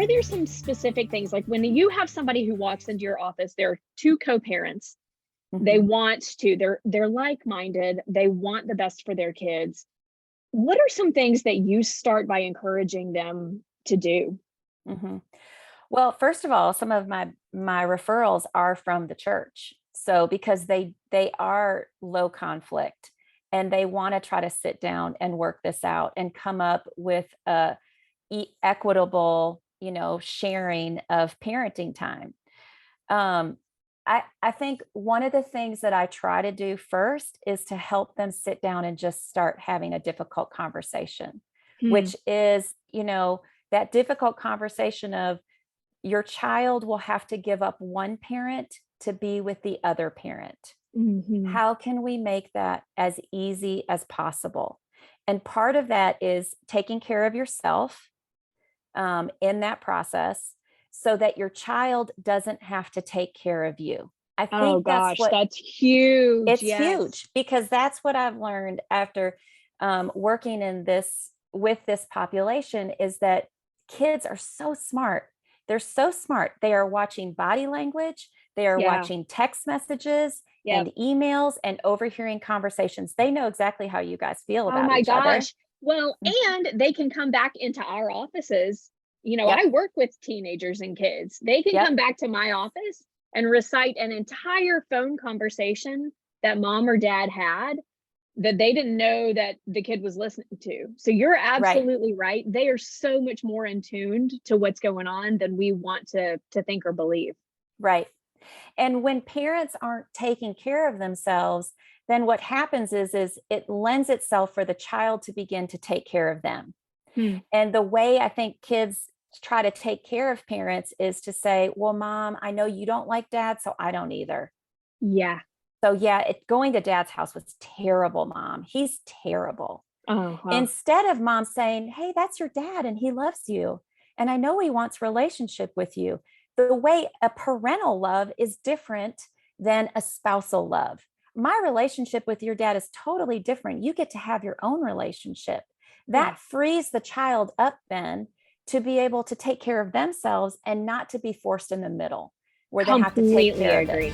are there some specific things, like when you have somebody who walks into your office, there are two co-parents, they Mhm. want to, they're like-minded, they want the best for their kids. What are some things that you start by encouraging them to do? Mhm. Well, first of all, some of my referrals are from the church. So because they are low conflict and they want to try to sit down and work this out and come up with a equitable, sharing of parenting time. Um, I think one of the things that I try to do first is to help them sit down and just start having a difficult conversation, Hmm. which is, that difficult conversation of your child will have to give up one parent to be with the other parent. Hmm. How can we make that as easy as possible? And part of that is taking care of yourself in that process so that your child doesn't have to take care of you. I Oh think that's gosh, what that's huge. it's Yes. huge because that's what I've learned after working in this with this population is that kids are so smart. They're so smart. They are watching body language, they are Yeah. watching text messages Yep. and emails and overhearing conversations. They know exactly how you guys feel Oh about my each other. gosh. Well, Mhm. and they can come back into our offices. I Yep. work with teenagers and kids. They can Yep. come back to my office and recite an entire phone conversation that mom or dad had that they didn't know that the kid was listening to. So you're Right. absolutely right. They are so much more in tuned to what's going on than we want to think or believe. Right. And when parents aren't taking care of themselves, then what happens is it lends itself for the child to begin to take care of them. Hmm. And the way I think kids try to take care of parents is to say, well, mom, I know you don't like dad, so I don't either. Yeah. So yeah, going to dad's house was terrible, mom. He's terrible. Uh-huh. Instead of mom saying, hey, that's your dad and he loves you. And I know he wants relationship with you. The way a parental love is different than a spousal love. My relationship with your dad is totally different. You get to have your own relationship. Yeah. That frees the child up then to be able to take care of themselves and not to be forced in the middle where they have to take Completely care of it. agree.